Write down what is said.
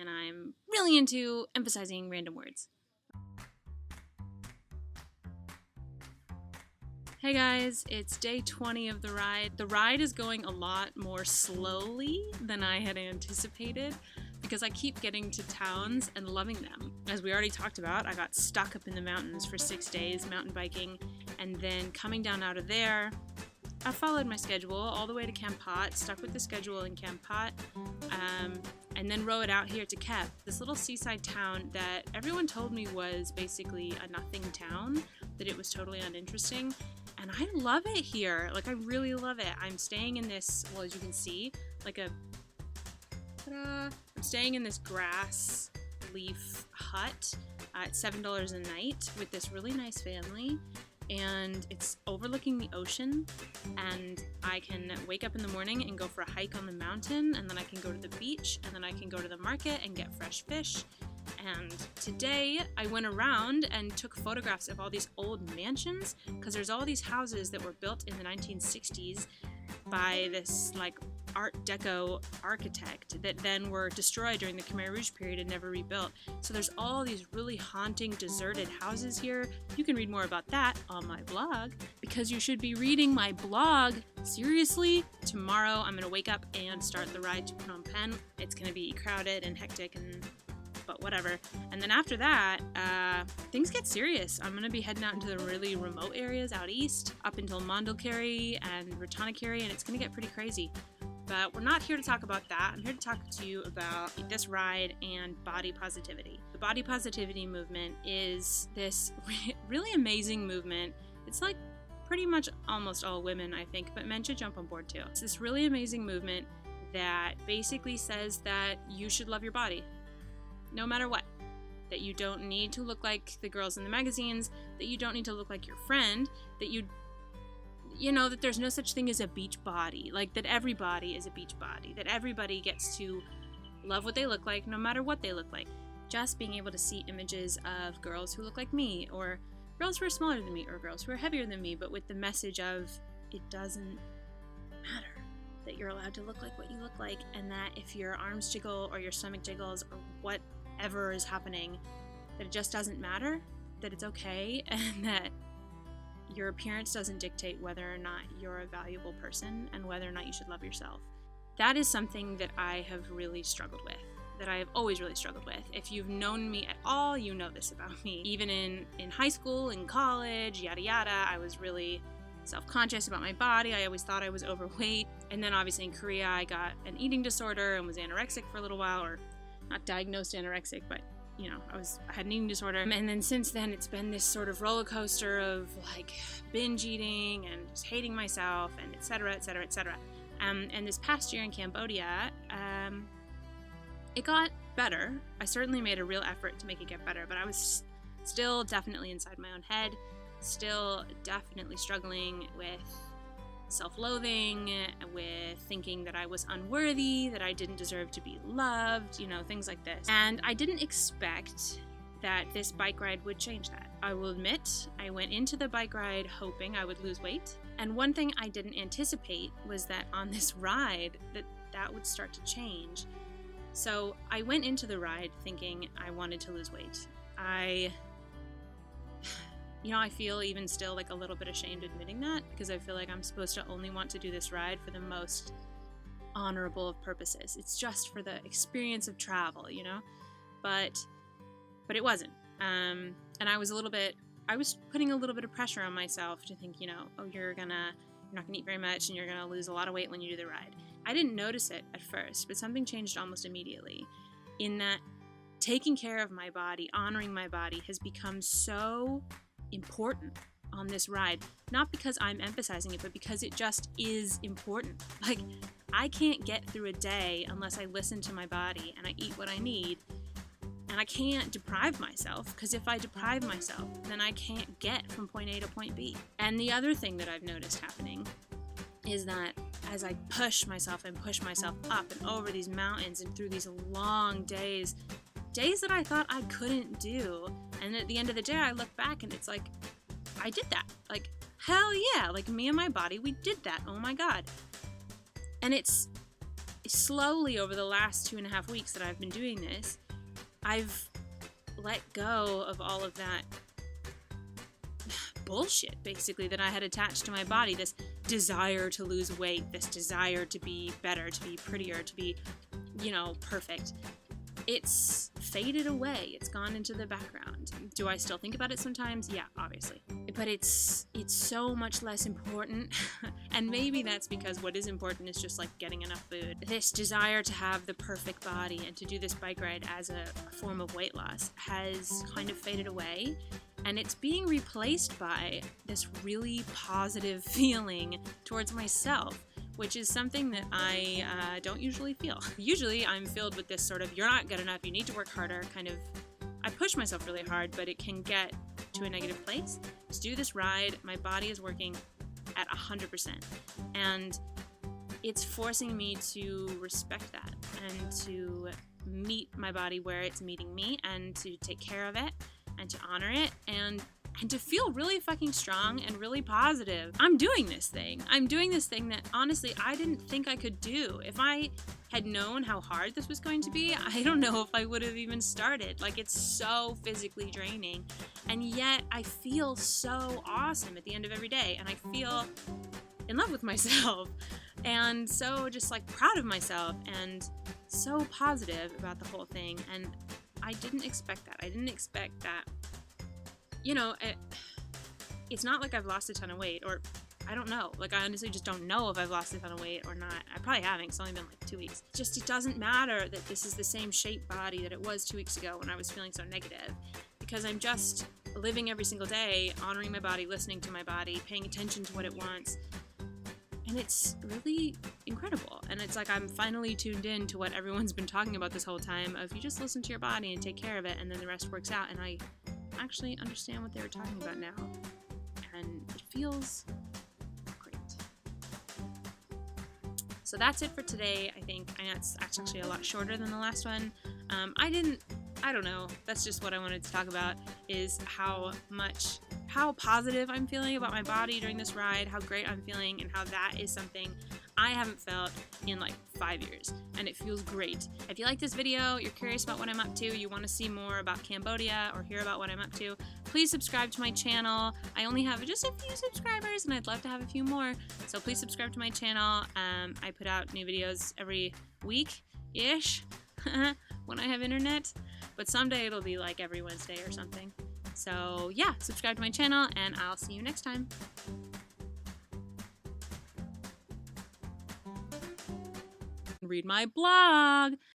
and I'm really into emphasizing random words. Hey guys, it's day 20 of the ride. The ride is going a lot more slowly than I had anticipated because I keep getting to towns and loving them. As we already talked about, I got stuck up in the mountains for 6 days mountain biking, and then coming down out of there, I followed my schedule all the way to Camp Pot, stuck with the schedule in Camp Pot, and then rode out here to Kep, this little seaside town that everyone told me was basically a nothing town, that it was totally uninteresting. And I love it here. Like, I really love it. I'm staying in this, well, as you can see, like a, ta-da! I'm staying in this grass leaf hut at $7 a night with this really nice family. And it's overlooking the ocean, and I can wake up in the morning and go for a hike on the mountain, and then I can go to the beach, and then I can go to the market and get fresh fish. And today I went around and took photographs of all these old mansions, because there's all these houses that were built in the 1960s by this like Art Deco architect that then were destroyed during the Khmer Rouge period and never rebuilt. So there's all these really haunting, deserted houses here. You can read more about that on my blog, because you should be reading my blog. Seriously, tomorrow I'm gonna wake up and start the ride to Phnom Penh. It's gonna be crowded and hectic but whatever. And then after that, things get serious. I'm gonna be heading out into the really remote areas out east, up until Mondulkiri and Ratanakiri, and it's gonna get pretty crazy. But we're not here to talk about that. I'm here to talk to you about this ride and body positivity. The body positivity movement is this really amazing movement. It's like pretty much almost all women, I think, but men should jump on board too. It's this really amazing movement that basically says that you should love your body, no matter what. That you don't need to look like the girls in the magazines, that you don't need to look like your friend, that you know, that there's no such thing as a beach body, like that everybody is a beach body, that everybody gets to love what they look like no matter what they look like. Just being able to see images of girls who look like me, or girls who are smaller than me, or girls who are heavier than me, but with the message of it doesn't matter, that you're allowed to look like what you look like, and that if your arms jiggle or your stomach jiggles or whatever is happening, that it just doesn't matter, that it's okay, and that your appearance doesn't dictate whether or not you're a valuable person and whether or not you should love yourself. That is something that I have really struggled with, that I have always really struggled with. If you've known me at all, you know this about me. Even in high school, in college, yada yada, I was really self-conscious about my body. I always thought I was overweight. And then obviously in Korea, I got an eating disorder and was anorexic for a little while, or not diagnosed anorexic, but you know, I had an eating disorder. And then since then, it's been this sort of roller coaster of like binge eating and just hating myself and et cetera, et cetera, et cetera. And this past year in Cambodia, it got better. I certainly made a real effort to make it get better, but I was still definitely inside my own head, still definitely struggling with self-loathing, with thinking that I was unworthy, that I didn't deserve to be loved, you know, things like this. And I didn't expect that this bike ride would change that. I will admit, I went into the bike ride hoping I would lose weight. And one thing I didn't anticipate was that on this ride, that would start to change. So I went into the ride thinking I wanted to lose weight. I feel even still like a little bit ashamed admitting that, because I feel like I'm supposed to only want to do this ride for the most honorable of purposes. It's just for the experience of travel, you know? But it wasn't. And I was putting a little bit of pressure on myself to think, you know, oh, you're not gonna eat very much and you're gonna lose a lot of weight when you do the ride. I didn't notice it at first, but something changed almost immediately, in that taking care of my body, honoring my body, has become so important on this ride. Not because I'm emphasizing it, but because it just is important. Like, I can't get through a day unless I listen to my body and I eat what I need. And I can't deprive myself, because if I deprive myself, then I can't get from point A to point B. And the other thing that I've noticed happening is that as I push myself up and over these mountains and through these long days that I thought I couldn't do, and at the end of the day I look back and it's like, I did that. Like, hell yeah, like me and my body, we did that. Oh my God. And it's slowly over the last 2.5 weeks that I've been doing this, I've let go of all of that bullshit, basically, that I had attached to my body. This desire to lose weight, this desire to be better, to be prettier, to be, perfect. It's faded away. It's gone into the background. Do I still think about it sometimes? Yeah, obviously. But it's so much less important. And maybe that's because what is important is just like getting enough food. This desire to have the perfect body and to do this bike ride as a form of weight loss has kind of faded away. And it's being replaced by this really positive feeling towards myself, which is something that I don't usually feel. Usually I'm filled with this sort of, you're not good enough, you need to work harder, kind of, I push myself really hard, but it can get to a negative place. To do this ride, my body is working at 100%. And it's forcing me to respect that and to meet my body where it's meeting me and to take care of it and to honor it and to feel really fucking strong and really positive. I'm doing this thing. I'm doing this thing that honestly I didn't think I could do. If I had known how hard this was going to be, I don't know if I would have even started. Like, it's so physically draining. And yet I feel so awesome at the end of every day. And I feel in love with myself. And so just like proud of myself and so positive about the whole thing. And I didn't expect that. I didn't expect that. It's not like I've lost a ton of weight, or I don't know. Like, I honestly just don't know if I've lost a ton of weight or not. I probably haven't. It's only been like 2 weeks. It doesn't matter that this is the same shape body that it was 2 weeks ago when I was feeling so negative, because I'm just living every single day, honoring my body, listening to my body, paying attention to what it wants. And it's really incredible. And it's like I'm finally tuned in to what everyone's been talking about this whole time of you just listen to your body and take care of it and then the rest works out. And I actually understand what they were talking about now. And it feels great. So that's it for today, I think. I know it's actually a lot shorter than the last one. I don't know. That's just what I wanted to talk about, is how positive I'm feeling about my body during this ride, how great I'm feeling, and how that is something I haven't felt in like 5 years, and it feels great. If you like this video, you're curious about what I'm up to, you want to see more about Cambodia or hear about what I'm up to, please subscribe to my channel. I only have just a few subscribers, and I'd love to have a few more, so please subscribe to my channel. I put out new videos every week-ish when I have internet, but someday it'll be like every Wednesday or something. So yeah, subscribe to my channel, and I'll see you next time. Read my blog.